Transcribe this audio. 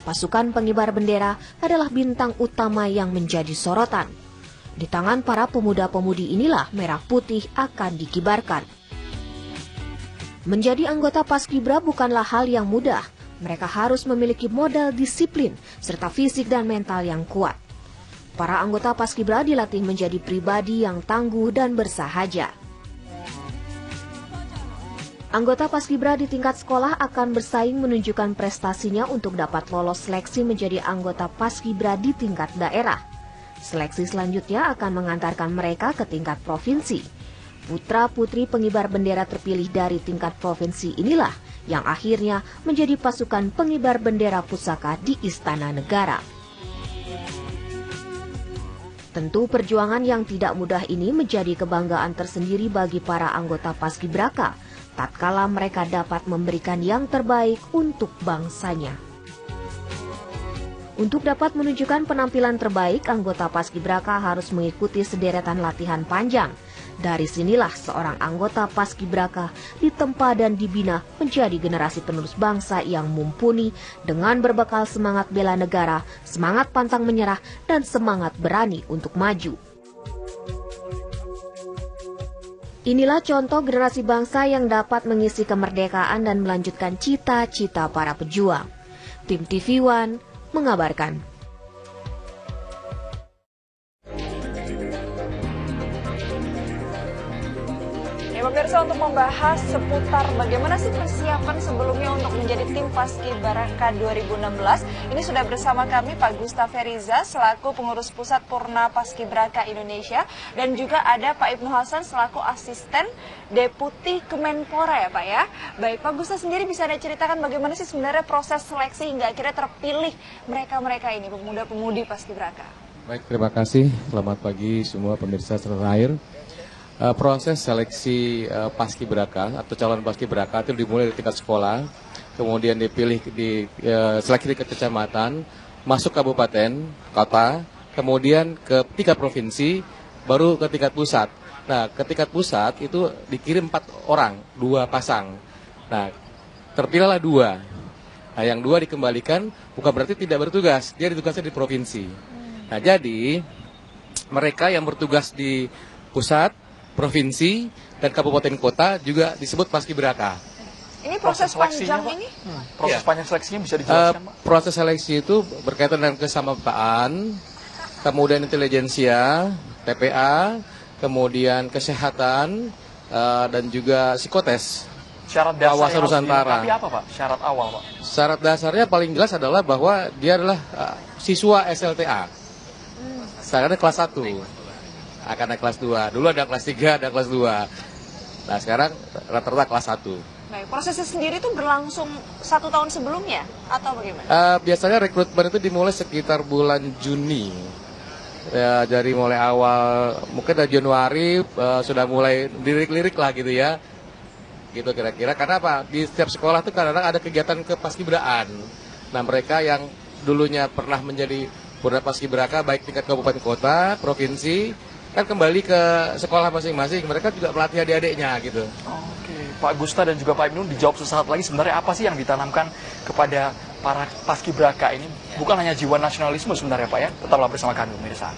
Pasukan pengibar bendera adalah bintang utama yang menjadi sorotan. Di tangan para pemuda-pemudi inilah merah putih akan dikibarkan. Menjadi anggota Paskibra bukanlah hal yang mudah. Mereka harus memiliki modal disiplin serta fisik dan mental yang kuat. Para anggota Paskibra dilatih menjadi pribadi yang tangguh dan bersahaja. Anggota Paskibra di tingkat sekolah akan bersaing menunjukkan prestasinya untuk dapat lolos seleksi menjadi anggota Paskibra di tingkat daerah. Seleksi selanjutnya akan mengantarkan mereka ke tingkat provinsi. Putra-putri pengibar bendera terpilih dari tingkat provinsi inilah yang akhirnya menjadi pasukan pengibar bendera pusaka di Istana Negara. Tentu perjuangan yang tidak mudah ini menjadi kebanggaan tersendiri bagi para anggota Paskibraka, tatkala mereka dapat memberikan yang terbaik untuk bangsanya. Untuk dapat menunjukkan penampilan terbaik, anggota Paskibraka harus mengikuti sederetan latihan panjang. Dari sinilah seorang anggota Paskibraka ditempa dan dibina menjadi generasi penerus bangsa yang mumpuni dengan berbekal semangat bela negara, semangat pantang menyerah, dan semangat berani untuk maju. Inilah contoh generasi bangsa yang dapat mengisi kemerdekaan dan melanjutkan cita-cita para pejuang. Tim TV One mengabarkan. Pemirsa, untuk membahas seputar bagaimana sih persiapan sebelumnya untuk menjadi tim Paskibraka 2016, ini sudah bersama kami Pak Gustaf Feriza selaku pengurus pusat Purna Paskibraka Indonesia, dan juga ada Pak Ibnu Hasan selaku asisten Deputi Kemenpora ya Pak ya. Baik, Pak Gustaf sendiri bisa Anda ceritakan bagaimana sih sebenarnya proses seleksi hingga akhirnya terpilih mereka-mereka ini, pemuda-pemudi Paskibraka. Baik, terima kasih. Selamat pagi semua pemirsa setanah air. Proses seleksi Paskibraka atau calon Paskibraka itu dimulai di tingkat sekolah, kemudian dipilih di seleksi di kecamatan, masuk kabupaten, kota, kemudian ke tingkat provinsi, baru ke tingkat pusat. Nah, ke tingkat pusat itu dikirim 4 orang, 2 pasang. Nah, terpilihlah 2. Nah, yang 2 dikembalikan bukan berarti tidak bertugas, dia ditugasnya di provinsi. Nah, jadi mereka yang bertugas di pusat, provinsi, dan kabupaten kota juga disebut Paskibraka. Ini proses panjang ini? Proses panjang seleksinya bisa dijelaskan, Pak? Proses seleksi itu berkaitan dengan kesamaptaan, kemudian intelijensia, TPA, kemudian kesehatan, dan juga psikotes. Syarat dasar Wawasan yang harus Nusantara. dilengkapi apa, Pak? Syarat awal, Pak? Syarat dasarnya paling jelas adalah bahwa dia adalah siswa SLTA. Sekarang kelas 1. Akan ada kelas 2. Dulu ada kelas 3, ada kelas 2. Nah, sekarang rata-rata kelas 1. Baik, prosesnya sendiri itu berlangsung 1 tahun sebelumnya atau bagaimana? Biasanya rekrutmen itu dimulai sekitar bulan Juni. Ya, dari mulai awal, mungkin dari Januari sudah mulai lirik-lirik lah gitu ya. Gitu kira-kira. Karena apa? Di setiap sekolah itu kadang-kadang ada kegiatan kepaskibraan. Nah, mereka yang dulunya pernah menjadi Purna Paskibraka baik tingkat kabupaten kota, provinsi, kan kembali ke sekolah masing-masing, mereka juga melatih adik-adiknya gitu. Oke, Pak Gusta dan juga Pak Ibnu dijawab sesaat lagi, sebenarnya apa sih yang ditanamkan kepada para Paskibraka ini? Bukan hanya jiwa nasionalisme sebenarnya Pak ya, tetaplah bersama kami pemirsa.